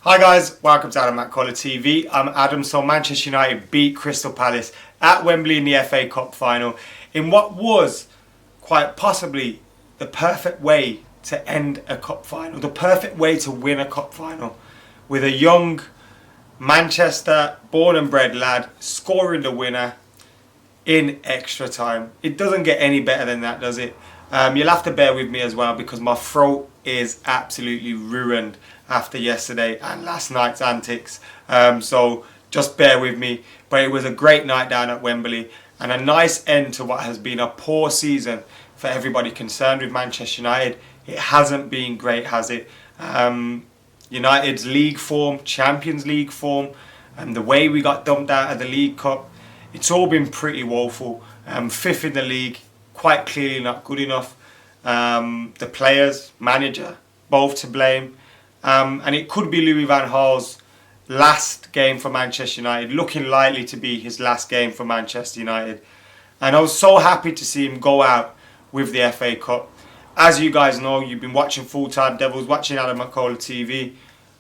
Hi guys, welcome to Adam McKola TV. I'm Adam. So Manchester United beat Crystal Palace at Wembley in the FA Cup final in what was quite possibly the perfect way to end a cup final, the perfect way to win a cup final, with a young Manchester born and bred lad scoring the winner in extra time. It doesn't get any better than that, does it? You'll have to bear with me as well because my throat is absolutely ruined after yesterday and last night's antics. So just bear with me. But it was a great night down at Wembley and a nice end to what has been a poor season for everybody concerned with Manchester United. It hasn't been great, has it? United's league form, Champions League form, and the way we got dumped out of the League Cup, it's all been pretty woeful. Fifth in the league, quite clearly not good enough. The players, manager, both to blame. And it could be Louis van Gaal's last game for Manchester United, looking likely to be his last game for Manchester United. And I was so happy to see him go out with the FA Cup. As you guys know, you've been watching Full Time Devils, watching Adam McKola TV.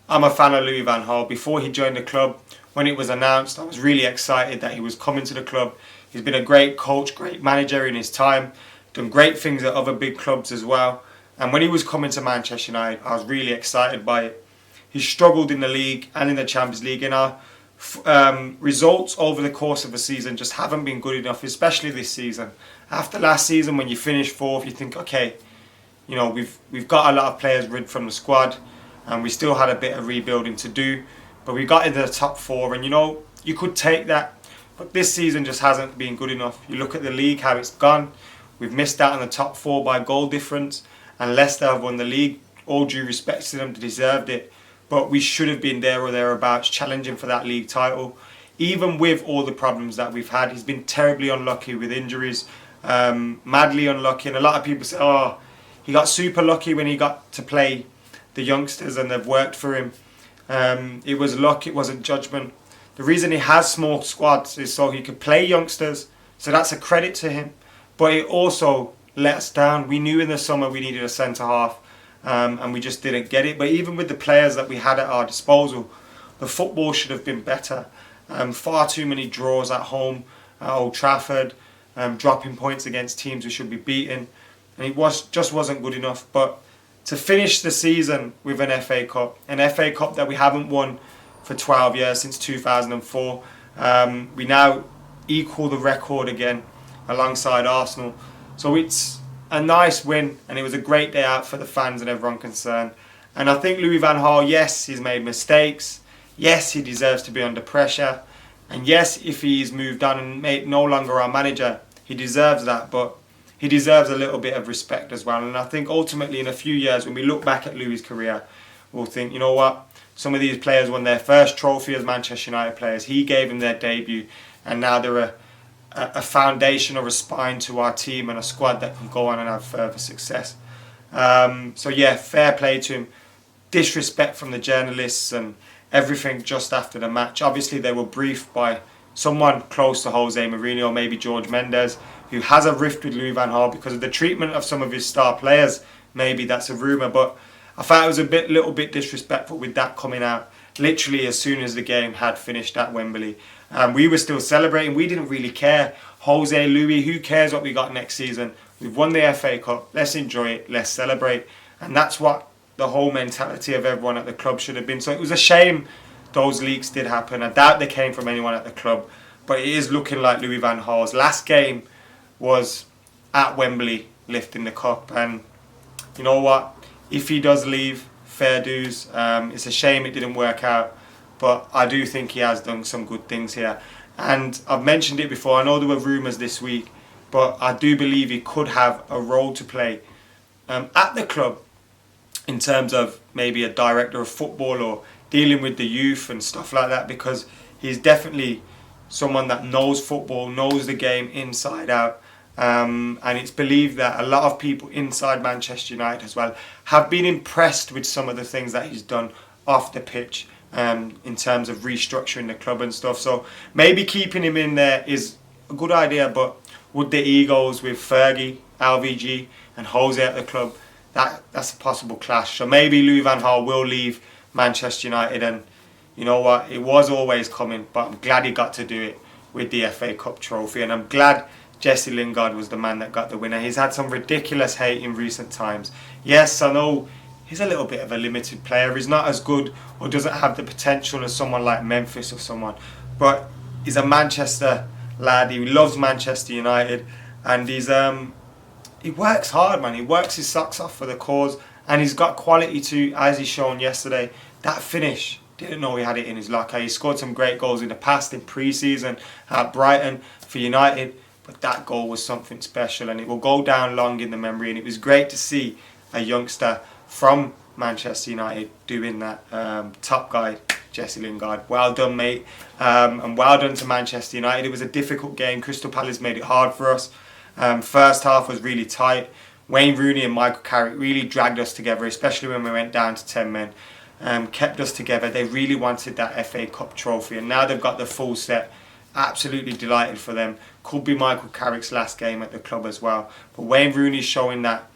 I'm a fan of Louis van Gaal. Before he joined the club, when it was announced, I was really excited that he was coming to the club. He's been a great coach, great manager in his time, done great things at other big clubs as well. And when he was coming to Manchester United, I was really excited by it. He struggled in the league and in the Champions League. And our results over the course of the season just haven't been good enough, especially this season. After last season, when you finish fourth, you think, okay, you know, we've got a lot of players rid from the squad, and we still had a bit of rebuilding to do. But we got into the top four, and you know, you could take that. But this season just hasn't been good enough. You look at the league, how it's gone. We've missed out on the top four by goal difference. And Leicester have won the league. All due respect to them, they deserved it. But we should have been there or thereabouts, challenging for that league title. Even with all the problems that we've had, he's been terribly unlucky with injuries, madly unlucky. And a lot of people say, oh, he got super lucky when he got to play the youngsters and they've worked for him. It was luck, it wasn't judgment. The reason he has small squads is so he could play youngsters. So that's a credit to him. But it also let us down. We knew in the summer we needed a centre half, and we just didn't get it. But even with the players that we had at our disposal, the football should have been better. Far too many draws at home at Old Trafford, dropping points against teams we should be beating, and it just wasn't good enough. But to finish the season with an FA Cup that we haven't won for 12 years, since 2004, we now equal the record again alongside Arsenal. So it's a nice win, and it was a great day out for the fans and everyone concerned. And I think Louis van Gaal, yes, he's made mistakes. Yes, he deserves to be under pressure. And yes, if he's moved on and made no longer our manager, he deserves that. But he deserves a little bit of respect as well. And I think ultimately in a few years, when we look back at Louis' career, we'll think, you know what? Some of these players won their first trophy as Manchester United players. He gave them their debut, and now they're a foundation or a spine to our team and a squad that can go on and have further success. So yeah, fair play to him. Disrespect from the journalists and everything just after the match. Obviously they were briefed by someone close to Jose Mourinho, maybe George Mendes, who has a rift with Louis van Gaal because of the treatment of some of his star players. Maybe that's a rumour, but I thought it was a little bit disrespectful with that coming out literally as soon as the game had finished at Wembley. We were still celebrating. We didn't really care. Jose, Louis, who cares what we got next season? We've won the FA Cup. Let's enjoy it. Let's celebrate. And that's what the whole mentality of everyone at the club should have been. So it was a shame those leaks did happen. I doubt they came from anyone at the club. But it is looking like Louis van Gaal's last game was at Wembley lifting the cup. And you know what? If he does leave, fair dues. It's a shame it didn't work out. But I do think he has done some good things here. And I've mentioned it before, I know there were rumours this week, but I do believe he could have a role to play at the club in terms of maybe a director of football or dealing with the youth and stuff like that, because he's definitely someone that knows football, knows the game inside out. And it's believed that a lot of people inside Manchester United as well have been impressed with some of the things that he's done off the pitch. In terms of restructuring the club and stuff. So maybe keeping him in there is a good idea, but would the egos with Fergie, LVG and Jose at the club, that's a possible clash. So maybe Louis van Gaal will leave, Manchester United, and you know what, it was always coming, but I'm glad he got to do it with the FA Cup trophy, and I'm glad Jesse Lingard was the man that got the winner. He's had some ridiculous hate in recent times. Yes, I know he's a little bit of a limited player. He's not as good or doesn't have the potential as someone like Memphis or someone, but he's a Manchester lad. He loves Manchester United, and he works hard, man. He works his socks off for the cause, and he's got quality too, as he's shown yesterday. That finish, didn't know he had it in his locker. He scored some great goals in the past, in pre-season at Brighton for United, but that goal was something special, and it will go down long in the memory. And it was great to see a youngster from Manchester United doing that. Top guy, Jesse Lingard. Well done, mate. And well done to Manchester United. It was a difficult game. Crystal Palace made it hard for us. First half was really tight. Wayne Rooney and Michael Carrick really dragged us together, especially when we went down to 10 men. Kept us together. They really wanted that FA Cup trophy, and now they've got the full set. Absolutely delighted for them. Could be Michael Carrick's last game at the club as well. But Wayne Rooney's showing that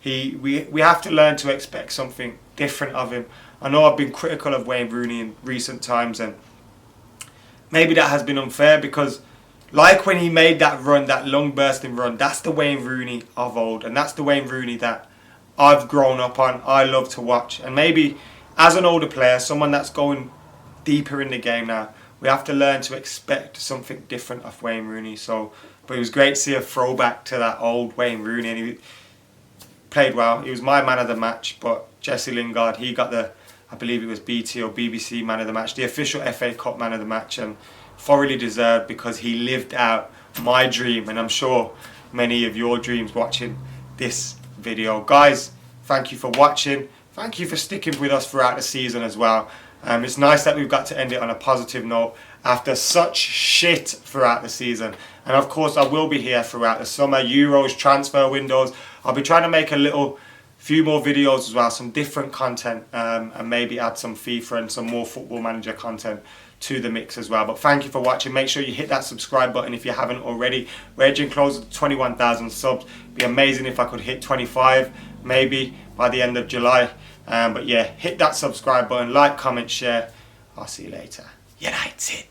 we have to learn to expect something different of him. I know I've been critical of Wayne Rooney in recent times, and maybe that has been unfair, because like when he made that run, that lung bursting run, that's the Wayne Rooney of old, and that's the Wayne Rooney that I've grown up on. I love to watch, and maybe as an older player, someone that's going deeper in the game now, we have to learn to expect something different of Wayne Rooney. But it was great to see a throwback to that old Wayne Rooney, and he played well. He was my man of the match, but Jesse Lingard, he got the, I believe it was BT or BBC man of the match, the official FA Cup man of the match, and thoroughly deserved, because he lived out my dream, and I'm sure many of your dreams watching this video. Guys, thank you for watching. Thank you for sticking with us throughout the season as well. It's nice that we've got to end it on a positive note after such shit throughout the season. And of course, I will be here throughout the summer, Euros, transfer windows. I'll be trying to make a few more videos as well, some different content, and maybe add some FIFA and some more Football Manager content to the mix as well. But thank you for watching. Make sure you hit that subscribe button if you haven't already. We're edging closer to 21,000 subs. It'd be amazing if I could hit 25, maybe by the end of July. But yeah, hit that subscribe button, like, comment, share. I'll see you later. United.